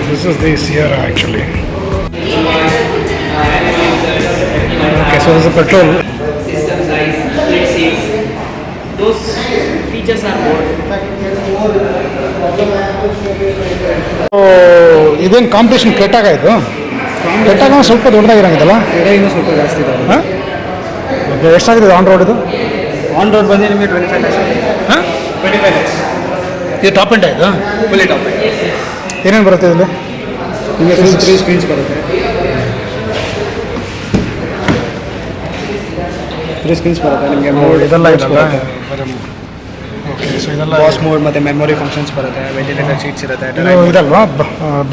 this is the Sierra actually. Okay, so this is a petrol. System size, split seats. Those features are more. So ಇದೇನು competition ಕೆಟ್ಟಾಗ ಇದು ಕೆಟ್ಟಾಗ ಸ್ವಲ್ಪ ದೊಡ್ಡದಾಗಿರಂಗಿದಲ್ಲ ಇನ್ನೂ ಸ್ವಲ್ಪ ಜಾಸ್ತಿ ಇದೆ. ಹಾಂ ಓಕೆ ಎಷ್ಟಾಗಿದೆ ಆನ್ ರೋಡ್ ಇದು ಆನ್ ರೋಡ್ ಬಂದು ನಿಮಗೆ 25 lakhs ಹಾಂ 25 lakhs ಇದು ಟಾಪ್ ಎಂಡ್ ಆಯಿತು ಫುಲ್ಲಿ ಟಾಪ್. ಏನೇನು ಬರುತ್ತೆ ಇದರಲ್ಲಿ ನಿಮಗೆ ಫುಲ್ 3 ಸ್ಕ್ರೀನ್ಸ್ ಬರುತ್ತೆ. 3 ಸ್ಕ್ರೀನ್ಸ್ ಬರುತ್ತೆ ನಿಮಗೆ. ಮೋಡ್ ಇದೆಲ್ಲ ಇದಲ್ಲ ಓಕೆ ಸೊ ಇದೆಲ್ಲ ಬಾಸ್ ಮೋಡ್ ಮತ್ತು ಮೆಮೊರಿ ಫಂಕ್ಷನ್ಸ್ ಬರುತ್ತೆ. ವೆಂಟಿಲೇಟರ್ ಸೀಟ್ಸ್ ಇರುತ್ತೆ. ಇದಲ್ವಾ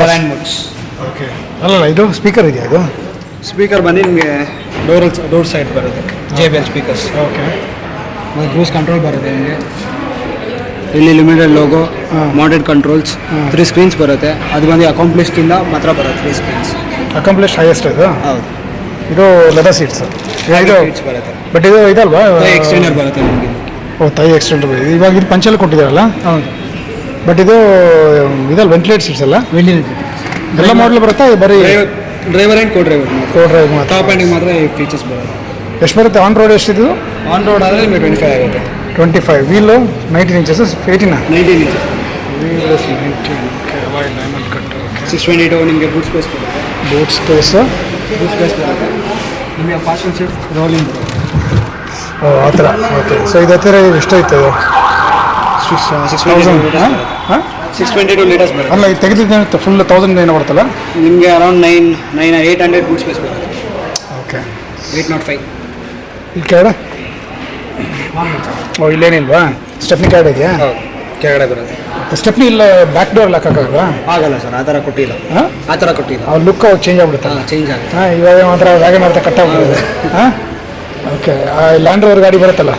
ಟೆರೈನ್ ಮೋಡ್ಸ್. ಓಕೆ ಅಲ್ಲಲ್ಲ ಇದು ಸ್ಪೀಕರ್ ಇದೆಯಾ ಇದು ಸ್ಪೀಕರ್ ಬಂದು ನಿಮಗೆ ಡೋರ್ ಸೈಡ್ ಬರುತ್ತೆ. JBL speakers. ಓಕೆ ಮತ್ತು ಕ್ರೂಸ್ ಕಂಟ್ರೋಲ್ ಬರುತ್ತೆ ನಿಮಗೆ. ಇಲ್ಲಿ limited logo, mounted controls, 3 screens ಬರುತ್ತೆ. ಅದು ಬಂದು ಅಕಾಂಪ್ಲಿಷ್ಟಿಂದ ಮಾತ್ರ ಬರುತ್ತೆ 3 ಸ್ಕ್ರೀನ್ಸ್. ಅಕಾಂಪ್ಲಿಷ್ ಹೈಯೆಸ್ಟ್ ಇದು ಹೌದು. ಇದು ಲೆದರ್ ಸೀಟ್ಸ್ ಇದು ಸೀಟ್ಸ್ ಬರುತ್ತೆ. ಬಟ್ ಇದು ಇದಲ್ವಾ ಎಕ್ಸ್ಟೆಂಡರ್ ಬರುತ್ತೆ ನಿಮಗೆ. ಓ ತೈ ಎಕ್ಸ್ಟೆಂಡರ್ ಇವಾಗ ಇದು ಪಂಚಲ್ಲಿ ಕೊಟ್ಟಿದ್ದಾರಲ್ಲ ಹೌದು. ಬಟ್ ಇದು ಇದಲ್ಲ ವೆಂಟಿಲೇಟ್ ಸೀಟ್ಸ್ ಅಲ್ಲ ವೆಂಟಿಲೇಟರ್ ಎಲ್ಲ ಮಾಡಲ್ ಬರುತ್ತೆ ಬರೀ driver and co driver drive ಮಾತ್ರ ಟಾಪ್ ಎಂಡಿಗೆ ಮಾತ್ರ ಈ ಫೀಚರ್ಸ್ ಬರುತ್ತೆ. ಎಷ್ಟು ಬರುತ್ತೆ ಆನ್ ರೋಡ್ ಎಷ್ಟಿದ್ದು ಆನ್ ರೋಡ್ ಆದರೆ ನಿಮಗೆ 25 ಆಗುತ್ತೆ. 25 wheel 19 inches 18 19 inches wheel 19 okay diamond cut okay 622 ನಿಮಗೆ ಬೂಟ್ ಸ್ಪೇಸ್ ಬರುತ್ತೆ. ಬೂಟ್ ಸ್ಪೇಸ್ ಬರುತ್ತೆ. ನಿಮಗೆ ಫಾಸ್ಟ್ ಆ್ಯಂಡ್ ಶಿಫ್ಟ್ ರೋಲಿಂಗ್ ಬರುತ್ತೆ. ಓ ಆ ಥರ ಓಕೆ ಸೊ ಇದು ಹತ್ತಿರ ಎಷ್ಟಾಯ್ತು 622 ಹಾಂ 622 ಲೀಟರ್ಸ್ ಬರುತ್ತೆ. ಅಲ್ಲ ಇದು ತೆಗೆದಿದ್ದೇನೆ ಫುಲ್ 1000 ಏನೋ ಬರುತ್ತಲ್ಲ ನಿಮಗೆ ಅರೌಂಡ್ 800 ಬೂಟ್ ಸ್ಪೇಸ್ ಬರುತ್ತೆ. ಓಕೆ 805 ಇಲ್ಲಿ ಕೆಳಗಡೆ ಓ ಇಲ್ಲೇನಿಲ್ವಾ ಸ್ಟೆಪ್ನಿ ಕೆಳಗಡೆ ಇದೆಯಾ ಹೌದು ಕೆಳಗಡೆ ಬರುತ್ತೆ. ಸ್ಟೆಪ್ನಿ ಇಲ್ಲ ಬ್ಯಾಕ್ ಡೋರ್ ಹಾಕೋಕ್ಕಾಗಲ್ವಾ ಆಗಲ್ಲ ಸರ್, ಆ ಥರ ಕೊಟ್ಟಿಲ್ಲ. ಹಾಂ ಆ ಥರ ಕೊಟ್ಟಿಲ್ಲ. ಆ ಲುಕ್ ಚೇಂಜ್ ಆಗ್ಬಿಡುತ್ತಲ್ಲ ಚೇಂಜ್ ಆಗುತ್ತೆ. ಹಾಂ ಇವಾಗ ಮಾತ್ರ ವ್ಯಾಗನ್ ಮಾಡ್ತಾ ಕಟ್ಟಾಗ್ಬಿಡುತ್ತೆ ಹಾಂ ಓಕೆ ಲ್ಯಾಂಡ್ ರೋವರ್ ಗಾಡಿ ಬರುತ್ತಲ್ಲ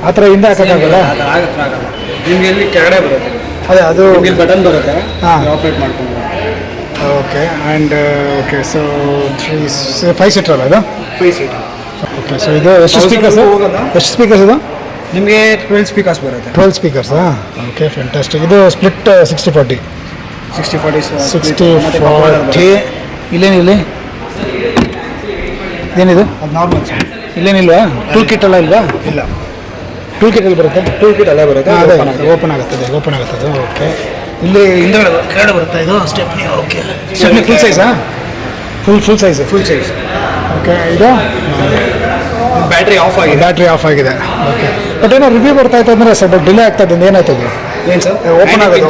ಆ ಥರ ಹಿಂದೆ ಹಾಕೋಕ್ಕಾಗಲ್ಲ ಆ ಥರ ಆಗಲ್ಲ. ನಿಮಗೆ ಇಲ್ಲಿ ಕೆಳಗಡೆ ಬರುತ್ತೆ. ಅದೇ ಅದು ನಿಮಗೆ ಬಟನ್ ಬರುತ್ತೆ. ಹಾಂ ಆಪ್ರೇಟ್ ಮಾಡ್ಕೊಂಡು okay and okay so 5 seater ಅಲ್ಲ ಇದು 5 ಸೀಟ್. ಓಕೆ ಸೊ ಇದು ಎಷ್ಟು ಸ್ಪೀಕರ್ಸ್ ಎಷ್ಟು ಸ್ಪೀಕರ್ಸ್ ಇದು ನಿಮಗೆ 12 ಸ್ಪೀಕರ್ಸ್ ಬರುತ್ತೆ. 12 ಸ್ಪೀಕರ್ಸಾ ಓಕೆ ಫ್ಯಾಂಟಾಸ್ಟಿಕ್ ಇದು ಸ್ಪ್ಲಿಟ್ 60-40 60-40 ಇಲ್ಲೇನಿಲ್ಲ ಇದೇನಿದು ಅದು ನಾರ್ಮಲ್ ಸರ್. ಇಲ್ಲೇನಿಲ್ವಾ ಟೂಲ್ ಕಿಟ್ ಎಲ್ಲ ಇಲ್ವಾ ಇಲ್ಲ, ಟೂಲ್ ಕಿಟ್ ಎಲ್ಲಿ ಬರುತ್ತೆ ಟೂಲ್ ಕಿಟ್ ಅಲ್ಲೇ ಬರುತ್ತೆ. ಅದೇ ಓಪನ್ ಆಗುತ್ತದೆ ಓಕೆ ಇಲ್ಲಿ ಹಿಂದೆಗಡೆ ಕೆಳಗಡೆ ಬರುತ್ತೆ ಇದು ಸ್ಟೆಪ್ನಿ ಓಕೆ ಸ್ಟೆಪ್ನಿ ಫುಲ್ ಸೈಜಾ ಫುಲ್ ಸೈಜ್ ಓಕೆ ಇದು ಬ್ಯಾಟ್ರಿ ಆಫ್ ಆಗಿದೆ. ಓಕೆ ಬಟ್ ಏನೋ ರಿವ್ಯೂ ಬರ್ತಾ ಇತ್ತು ಅಂದರೆ ಸ್ವಲ್ಪ ಡಿಲೇ ಆಗ್ತಾ ಇದೆ ಏನಾಯ್ತದೆ ಏನು ಸರ್ ಓಪನ್ ಆಗೋದು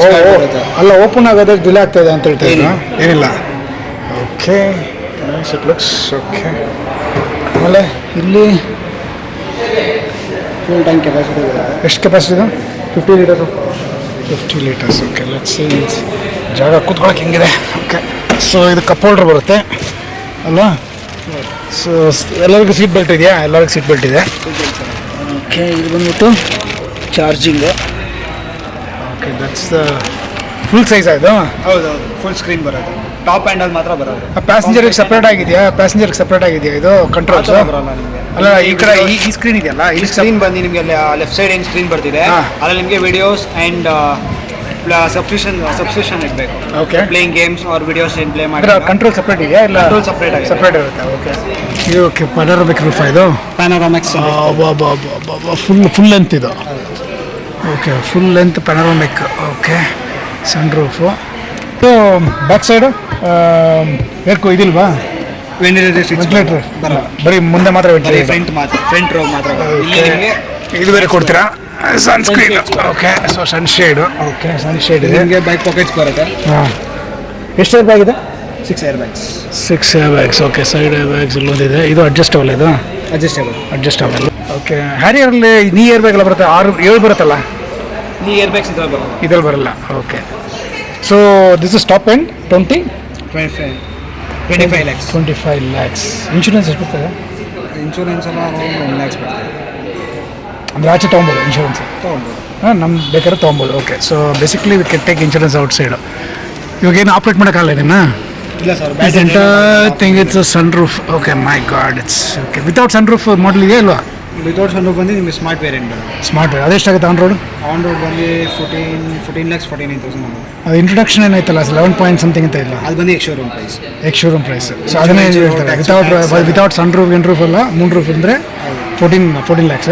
ಓಪನ್ ಆಗೋದು ಡಿಲೇ ಆಗ್ತಾ ಇದೆ ಅಂತ ಹೇಳ್ತಾ ಇದ್ರು ಏನಿಲ್ಲ ಓಕೆ ಇಟ್ ಲುಕ್ಸ್ ಓಕೆ ಆಮೇಲೆ ಇಲ್ಲಿ ಫುಲ್ ಟ್ಯಾಂಕ್ ಕೆಪಾಸಿಟಿ ಬರುತ್ತೆ. ಎಷ್ಟು ಕೆಪಾಸಿಟಿ ಇದು 50 ಲೀಟರ್ಸ್ ಓಕೆ ಲೆಟ್ಸ್ ಜಾಗ ಕೂತ್ಕೊಳ್ಳೋಕೆ ಹೆಂಗಿದೆ ಓಕೆ ಸೊ ಇದು ಕಪ್ ಹೋಲ್ಡರ್ ಬರುತ್ತೆ ಅಲ್ವಾ ಸೊ ಎಲ್ಲರಿಗೂ ಸೀಟ್ ಬೆಲ್ಟ್ ಇದೆಯಾ ಎಲ್ಲರಿಗೂ ಸೀಟ್ ಬೆಲ್ಟ್ ಇದೆ ಓಕೆ ಇದು ಬಂದ್ಬಿಟ್ಟು charging okay that's full size ಆಯಿತು ಹೌದು ಫುಲ್ ಸ್ಕ್ರೀನ್ ಬರುತ್ತೆ. ಟಾಪ್ ಹ್ಯಾಂಡಲ್ ಮಾತ್ರ ಬರೋದು. ಪ್ಯಾಸೆಂಜರ್ಗೆ ಸಪ್ರೇಟ್ ಆಗಿದೆಯಾ ಇದು ಕಂಟ್ರೋಲ್ಸ್ ಬರೋಲ್ಲ ನಿಮಗೆ. ಅಲ್ಲ ಈ ಕಡೆ ಈ ಸ್ಕ್ರೀನ್ ಇದೆಯಲ್ಲ ಈ ಸ್ಕ್ರೀನ್ ಬಂದು ನಿಮಗೆ ಲೆಫ್ಟ್ ಸೈಡ್ ಏನು ಸ್ಕ್ರೀನ್ ಬರ್ತಿದೆ ಅದ್ರಲ್ಲಿ ನಿಮಗೆ ವಿಡಿಯೋಸ್ ಆ್ಯಂಡ್ ಸಬ್ಸ್ಕ್ರಿಪ್ಷನ್ ಇರಬೇಕು. Okay playing games or videos ಏನು ಪ್ಲೇ ಮಾಡಿ ಕಂಟ್ರೋಲ್ ಸಪ್ರೇಟ್ ಇದೆಯಾ ಇಲ್ಲ ಕಂಟ್ರೋಲ್ ಸಪ್ರೇಟ್ ಸಪ್ರೇಟ್ ಇರುತ್ತೆ ಓಕೆ ಇದು ಓಕೆ ಪನೋರಮಿಕ್ ರೂಫ್ ಇದು ಪ್ಯಾನೋರಾಮಿಕ್ಸ್ ಫುಲ್ ಲೆಂತ್ ಇದು okay full length panoramic okay sunroof ಇದು ಬ್ಯಾಕ್ ಸೈಡು ಇದಿಲ್ವಾ ವೆಂಟಿಲೇಟರ್ ಬರಲ್ಲ, ಬರೀ ಮುಂದೆ ಮಾತ್ರ ಫ್ರಂಟ್ ರೋ ಮಾತ್ರ. ಇಲ್ಲಿ ನಿಮಗೆ ಇದು ಬೇರೆ ಕೊಡ್ತೀರಾ ಸನ್ಸ್ಕ್ರೀನ್ ಓಕೆ ಸೊ ಸನ್ಶೇಡು ಓಕೆ ಸನ್ಶೇಡ್ ಇದೆ ನಿಮಗೆ ಬೈಕ್ ಪಾಕೆಟ್ಸ್ ಬರುತ್ತೆ. ಹಾಂ ಎಷ್ಟು ಏರ್ ಬ್ಯಾಗ್ ಇದೆ 6 air bags 6 air bags okay side air bags ಇಲ್ಲೊಂದಿದೆ ಇದು ಅಡ್ಜಸ್ಟಬಲ್ ಇದು ಅಡ್ಜಸ್ಟಬಲ್ ಓಕೆ ಹ್ಯಾರಿಯರಲ್ಲಿ ನೀ ಏರ್ ಬ್ಯಾಗ್ ಎಲ್ಲ ಬರುತ್ತೆ 6-7 ಬರುತ್ತಲ್ಲ ಈ ಏರ್ ಬ್ಯಾಗ್ಸ್ ಇದ್ರಲ್ಲಿ ಬರಲ್ಲ okay so this is top end 25 lakhs. 25 lakhs insurance ಎಷ್ಟು ಬರ್ತದೆ ಇನ್ಶೂರೆನ್ಸ್ ಎಲ್ಲ ಅರೌಂಡ್ 1 lakhs ಬರ್ತದೆ. ಅಂದರೆ ಆಚೆ ತೊಗೊಬೋದು ಇನ್ಶೂರೆನ್ಸ್ ಹಾಂ ನಮ್ಮ ಬೇಕಾದ್ರೆ ತೊಗೊಬೋದು okay so basically we can take insurance outside ಇವಾಗ ಏನು ಆಪ್ರೇಟ್ ಮಾಡೋಕ್ಕಾಗಲ್ಲ ಇದನ್ನು ಇಲ್ಲ sir enter thing it's sun roof okay my god it's okay without sun roof model ಇದೆಯಾ ಇಲ್ವಾ ವಿತೌಟ್ ಸನ್ ರೂಫ್ ಬಂದು ನಿಮಗೆ ಸ್ಮಾರ್ಟ್ ವೇರಿಯಂಟ್ ಬರುತ್ತೆ. ಸ್ಮಾರ್ಟ್ ಅದೆಷ್ಟಾಗುತ್ತೆ ಆನ್ ರೋಡ್? ಆನ್ ರೋಡ್ ಬಂದು 14 lakhs 49,000 ಆಗುತ್ತೆ. ಅದು ಇಂಟ್ರೊಡಕ್ಷನ್ ಏನಾಯ್ತಲ್ಲ 11 ಪಾಯಿಂಟ್ ಸಮಥಿಂಗ್ ಅಂತ ಇಲ್ಲ, ಅದು ಬಂದು ex showroom price. Showroom price. So ಅದನ್ನೇ ಹೇಳ್ತಾರೆ without sun roof in roof ಅಲ್ಲ, ಮೂನ್ ರೂಫ್ ಅಂದರೆ 14 lakhs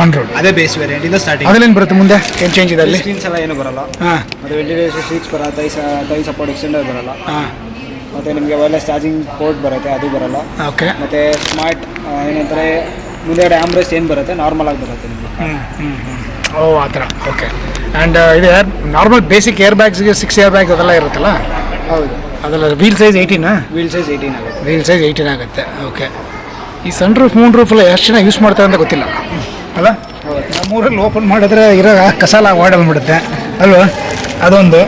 ಆನ್ ರೋಡ್. ಅದೇ ಬೇಸ್ ವೇರಿಯಂಟ್ ಇಂದ ಸ್ಟಾರ್ಟಿಂಗ್. ಅದೇನು ಬರುತ್ತೆ ಮುಂದೆ, ಏನು ಚೇಂಜ್ ಇದೆ ಅಲ್ಲಿ? ಸ್ಕ್ರೀನ್ಸ್ ಎಲ್ಲ ಏನು ಬರಲ್ಲ. ಹಾಂ, ಮತ್ತು ವೆಂಟಿಲೇಷನ್ ಸೀಟ್ಸ್ ಬರಲ್ಲ, ತೈ ಸಪೋರ್ಟ್ ಎಕ್ಸ್ಟೆಂಡರ್ ಬರಲ್ಲ. ಹಾಂ, ಮತ್ತು ನಿಮಗೆ ವೈರ್ಲೆಸ್ ಚಾರ್ಜಿಂಗ್ ಪೋರ್ಟ್ ಬರುತ್ತೆ, ಅದು ಬರಲ್ಲ. ಓಕೆ. ಮತ್ತು ಸ್ಮಾರ್ಟ್ ಏನಂತಾರೆ ಮುಂದೆಗಡೆ ಆಮ್ರೆಸ್ಟ್ ಏನು ಬರುತ್ತೆ ನಾರ್ಮಲ್ ಆಗಿ ಬರುತ್ತೆ ನಿಮಗೆ. ಓ ಆ ಥರ. ಓಕೆ. ಆ್ಯಂಡ್ ಇದು ನಾರ್ಮಲ್ ಬೇಸಿಕ್ ಏರ್ ಬ್ಯಾಗ್ಸ್ಗೆ 6 ಏರ್ ಬ್ಯಾಗ್ಸ್ ಅದೆಲ್ಲ ಇರುತ್ತಲ್ಲ? ಹೌದು. ಅದೆಲ್ಲ ವೀಲ್ ಸೈಜ್ 18? ವೀಲ್ ಸೈಜ್ 18 ಆಗುತ್ತೆ. ವೀಲ್ ಸೈಜ್ 18 ಆಗುತ್ತೆ. ಓಕೆ. ಈ ಸನ್ ರೂಫ್ ಮೂನ್ ರೂಫ್ ಎಲ್ಲ ಎಷ್ಟು ಜನ ಯೂಸ್ ಮಾಡ್ತಾರೆ ಅಂತ ಗೊತ್ತಿಲ್ಲ ಅಲ್ಲ? ನಮ್ಮೂರಲ್ಲಿ ಓಪನ್ ಮಾಡಿದ್ರೆ ಇರೋ ಕಸಾಲ ಓಡಲ್ಬಿಡುತ್ತೆ ಅಲ್ವಾ? ಅದೊಂದು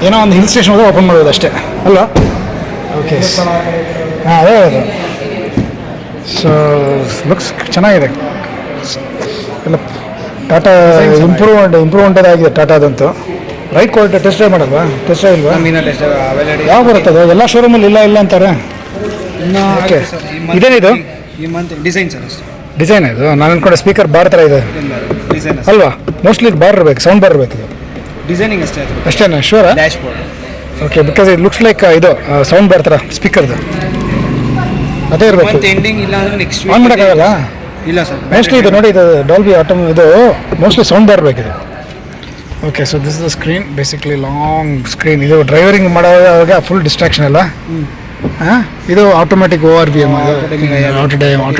ಏನೋ ಒಂದು ಹಿಲ್ ಸ್ಟೇಷನ್ ಹೋಗಿ ಓಪನ್ ಮಾಡೋದು ಅಷ್ಟೇ ಅಲ್ವಾ? ಓಕೆ. ಹಾಂ, ಅದೇ ಅದು. ಸೊ ಲುಕ್ಸ್ ಚೆನ್ನಾಗಿದೆ ಎಲ್ಲ. ಟಾಟಾ ಇಂಪ್ರೂವ್ಮೆಂಟ್ ಆಗಿದೆ ಟಾಟಾದಂತೂ. ರೈಟ್ ಕ್ವಾಲಿಟಿ ಟೆಸ್ಟ್ ಡ್ರೈವ್ ಮಾಡಲ್ವಾ? ಟೆಸ್ಟ್ ಡ್ರೈವ್ ಇಲ್ವಾ? ಯಾವ ಬರುತ್ತೆ ಅದು? ಎಲ್ಲ ಶೋರೂಮಲ್ಲಿ ಇಲ್ಲ ಅಂತಾರೆ. ಓಕೆ. ಇದೇನಿದು? ಈ ಮಂತ್ ಡಿಸೈನ್ ಸರ್ ಅಷ್ಟೇ. ಡಿಸೈನ್ ಇದು? ನಾನು ಅನ್ಕೊಂಡೆ ಸ್ಪೀಕರ್ ಬಾರ್ ಥರ ಇದೆ ಡಿಸೈನ್ ಅಲ್ವಾ? ಮೋಸ್ಟ್ಲಿ ಬಾರ್ ಇರಬೇಕು, ಸೌಂಡ್ ಬಾರ್ ಇರಬೇಕು ಇದು. ಡಿಸೈನಿಂಗ್ ಅಷ್ಟೇ ಅದು. ಅಷ್ಟೇನಾ? ಶೂರಾ? Dash board. Okay, because it looks like ಇದು ಸೌಂಡ್ ಬಾರ್ ಥರ ಸ್ಪೀಕರ್ದು ಅದೇ ಇರಬೇಕು. ಮಂತ್ ಎಂಡಿಂಗ್ ಇಲ್ಲ ಅಂದರೆ ನೆಕ್ಸ್ಟ್ ಆನ್ ಮಾಡೋಕ್ಕಾಗಲ್ಲ? ಇಲ್ಲ ಸರ್. ಮೋಸ್ಟ್ಲಿ ಇದು ನೋಡಿ, ಇದು ಡಾಲ್ಬಿ ಇದು ಮೋಸ್ಟ್ಲಿ ಸೌಂಡ್ ಬಾರ್ ಬೇಕಿದೆ. Okay. So this is the screen, basically long screen. ಇದು ಡ್ರೈವರಿಂಗ್ ಮಾಡೋವಾಗ ಫುಲ್ ಡಿಸ್ಟ್ರಾಕ್ಷನ್ ಅಲ್ಲ? ಹಾಂ. ಇದು ಆಟೋಮೆಟಿಕ್ ORVM, ಆಟೋ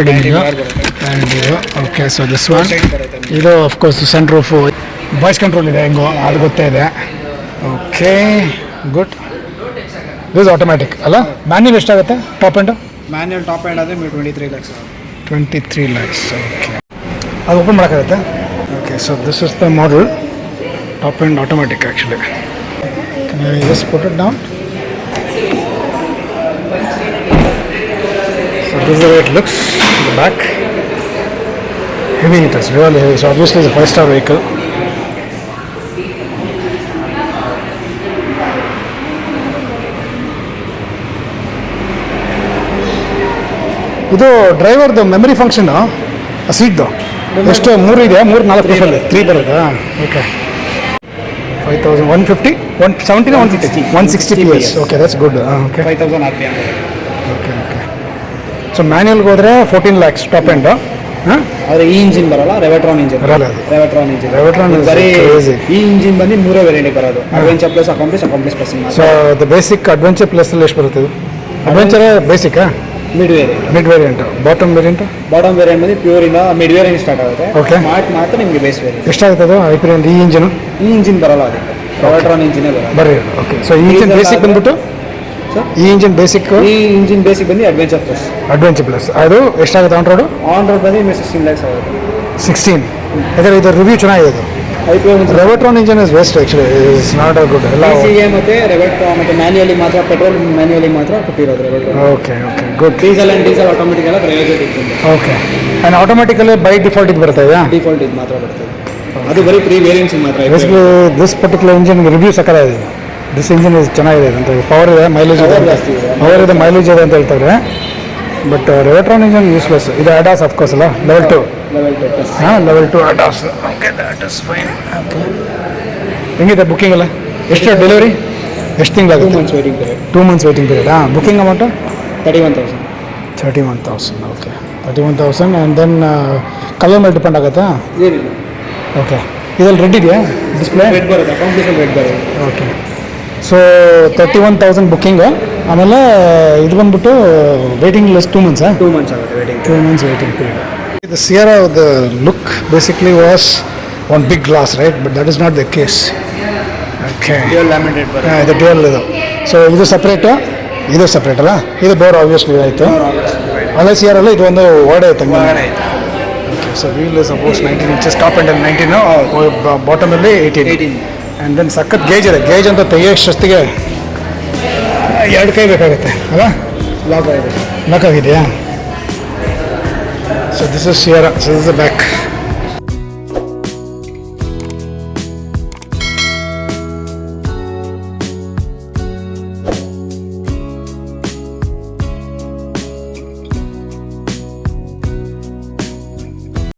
ಡಿಮ್ಮಿಂಗು. ಆ್ಯಂಡ್ ಇದು ಓಕೆ. ಸೊ ದಿಸ್ ಒನ್, ಇದು of course sun roof, voice control ಇದೆ, ಹೆಂಗೋ ಅದು ಗೊತ್ತೇ ಇದೆ. Okay, good. ದಿಸ್ ಆಟೋಮ್ಯಾಟಿಕ್ ಅಲ್ಲ? ಮ್ಯಾನ್ಯಲ್ ಎಷ್ಟಾಗುತ್ತೆ top end? Manual top end ಆದರೆ 23 lakhs. 23 lakhs. ಓಕೆ. ಅದು ಓಪನ್ ಮಾಡೋಕ್ಕಾಗುತ್ತೆ? Okay. So this is the model, top end automatic actually. Can I just put it down? So this is the way it looks in the back. Heavy it is, really heavy. So obviously it's a 5-star vehicle. ಇದು ಡ್ರೈವರ್ದು memory function ಸೀಟ್ದು ಎಷ್ಟು? 3 ಇದೆಯಾ? 3-4 ರೂಪಾಯಿ 3 ಬರುತ್ತಾ? Okay. 5,000 150 170 160 PS. Okay, that's good. Okay. 5,000 RPM. Okay. Okay. So ಮ್ಯಾನ್ಯಲ್ಗೆ ಹೋದರೆ 14 lakhs top end. ಹಾಂ. ಆದರೆ ಈ ಇಂಜಿನ್ ಬರಲ್ಲ, ರೆವೆಟ್ರಾನ್ ಇಂಜಿನ್. ಬರಲ್ಲ ಅದು. ರೆವೆಟ್ರಾನ್ ಇಂಜಿನ್. ರೆವೆಟ್ರಾನ್ ಬರೀ crazy. ಈ ಇಂಜಿನ್ ಬಂದು 3 ವೇರಿಯಂಟ್ ಬರೋದು. Adventure plus accomplish plus. So the basic adventure ಪ್ಲಸ್ಸಲ್ಲಿ ಎಷ್ಟು ಬರುತ್ತೆ ಇದು? ಅಡ್ವೆಂಚರ್ ಬೇಸಿಕ್ಕಾ? Mid variant. Mid variant. Bottom variant? Bottom variant ಬಂದು ಪ್ಯೂರಿಂದ ಮಿಡ್ ವೇರಿಯಂಟ್ ಸ್ಟಾರ್ಟ್ ಆಗುತ್ತೆ. Okay. ಸ್ಮಾರ್ಟ್ ಮಾತ್ರ ನಿಮಗೆ ಬೇಸ್ ವೇರಿಯಂಟ್. ಎಷ್ಟಾಗುತ್ತೆ ಅದು IPR? ಈ ಇಂಜಿನು? ಈ ಇಂಜಿನ್ ಬರಲ್ಲ, ಅದಕ್ಕೆ ರೆವೆಟ್ರಾನ್ ಇಂಜಿನೇ ಬರಲ್ಲ. ಬರೀ. ಓಕೆ. ಸೊ ಈ ಇಂಜಿನ್ ಬೇಸಿಕ್ ಬಂದ್ಬಿಟ್ಟು ಸರ್, ಈ ಇಂಜಿನ್ ಬೇಸಿಕ್ ಇಂಜಿನ್ ಬೇಸಿಕ್ ಬಂದು ಅಡ್ವೆಂಚರ್ ಪ್ಲಸ್. ಅದು ಎಷ್ಟಾಗುತ್ತೆ ಆನ್ ರೋಡು? ಆನ್ ರೋಡ್ ಬಂದು 16 lakhs ಆಗುತ್ತೆ. 16. ಯಾಕಂದರೆ ಇದು ರಿವ್ಯೂ ಚೆನ್ನಾಗಿದೆ. ಇದು IPO Revotron engine is best actually, is not a good ಎಲ್ಲ. DCA ಮತ್ತು ರೆವೆಟ್ರಾನ್ ಮತ್ತು ಮ್ಯಾನ್ಯುಯಲಿ ಮಾತ್ರ, ಪೆಟ್ರೋಲ್ ಮ್ಯಾನ್ಯುಯಲಿ ಮಾತ್ರ ಕೊಟ್ಟಿರೋದು Revotron. Okay. Okay, good. Diesel automatic ಎಲ್ಲ ಪ್ರಯೋಜನ ಇತ್ತು. Okay. And automatically by default ಇದು ಬರ್ತಾ ಇದೆಯಾ? ಡಿಫಾಲ್ಟ್ ಇದು ಮಾತ್ರ ಬರ್ತದೆ. ಅದು ಬರೀ 3 ವೇರಿಯಂಟ್ಸ್ ಮಾತ್ರ. Basically this particular engine review ಸಕ್ಕತ್ತಾಗಿದೆ. ದಿಸ್ ಇಂಜಿನ್ ಇಸ್ ಚೆನ್ನಾಗಿದೆ ಅಂತ. ಪವರ್ ಇದೆ, ಮೈಲೇಜ್ ಇದೆ, ಜಾಸ್ತಿ ಇದೆ. ಪವರ್ ಇದೆ, ಮೈಲೇಜ್ ಇದೆ ಅಂತ ಹೇಳ್ತಾರೆ. But Revotron engine useless. ಇದು ಅಡಾಸ್ ಅಫ್ಕೋರ್ಸ್ ಅಲ್ಲ, ಲೆವೆಲ್ 2. ಹಾಂ, level 2 ADAS. Okay, that is fine. Okay. ಹೆಂಗಿದೆ ಬುಕ್ಕಿಂಗ್ ಎಲ್ಲ? ಎಷ್ಟು ಡೆಲಿವರಿ? ಎಷ್ಟು ತಿಂಗಳಾಗುತ್ತೆ? 2 months waiting period. 2 months waiting period. ಹಾಂ. Booking amount 31,000. 31,000. ಓಕೆ. 31,000. ಆ್ಯಂಡ್ ದೆನ್ ಕಲರ್ ಮೇಲೆ ಡಿಪೆಂಡ್ ಆಗುತ್ತಾ? ಏನಿಲ್ಲ. ಓಕೆ. ಇದರಲ್ಲಿ ರೆಡ್ ಇದೆಯಾ ಡಿಸ್ಪ್ಲೇ? ರೆಡ್ ಬರುತ್ತೆ, ಅಕಾಂಪ್ಲಿಷನ್ ರೆಡ್ ಬರುತ್ತೆ. ಓಕೆ. So 31,000 booking. ಆಮೇಲೆ ಇದು ಬಂದ್ಬಿಟ್ಟು ವೇಟಿಂಗ್ ಲಿಸ್ಟ್ 2 months. 2 months ಆಗುತ್ತೆ waiting. 2 months waiting period. The Sierra, the look basically was one big glass, right? But that is not the case. Okay. Dual laminated ಬರುತ್ತೆ. ಇದು dual ಇದು. So ಇದು separate, ಇದು separate ಅಲ್ಲ? ಇದು door obviously ಆಯಿತು. ಅಲ್ಲ ಸಿಯರಲ್ಲಿ ಇದು ಒಂದು ಓಡೆ ಐತೆ. ಒಳಗಡೆ okay. So wheel is suppose 19 inches, top end 19, ಬಾಟಮಲ್ಲಿ 18. ಆ್ಯಂಡ್ ದೆನ್ ಸಖತ್ ಗೇಜ್ ಇದೆ. ಗೇಜ್ ಅಂತ ತೆಗಿಯೋಷ್ಟೊತ್ತಿಗೆ 2 ಕೈ ಬೇಕಾಗುತ್ತೆ ಅಲ್ಲ? ಲಾಕ್ ಆಗಿದೆ. ಲಾಕ್ ಆಗಿದೆಯಾ? So this is Sierra. So this is the back.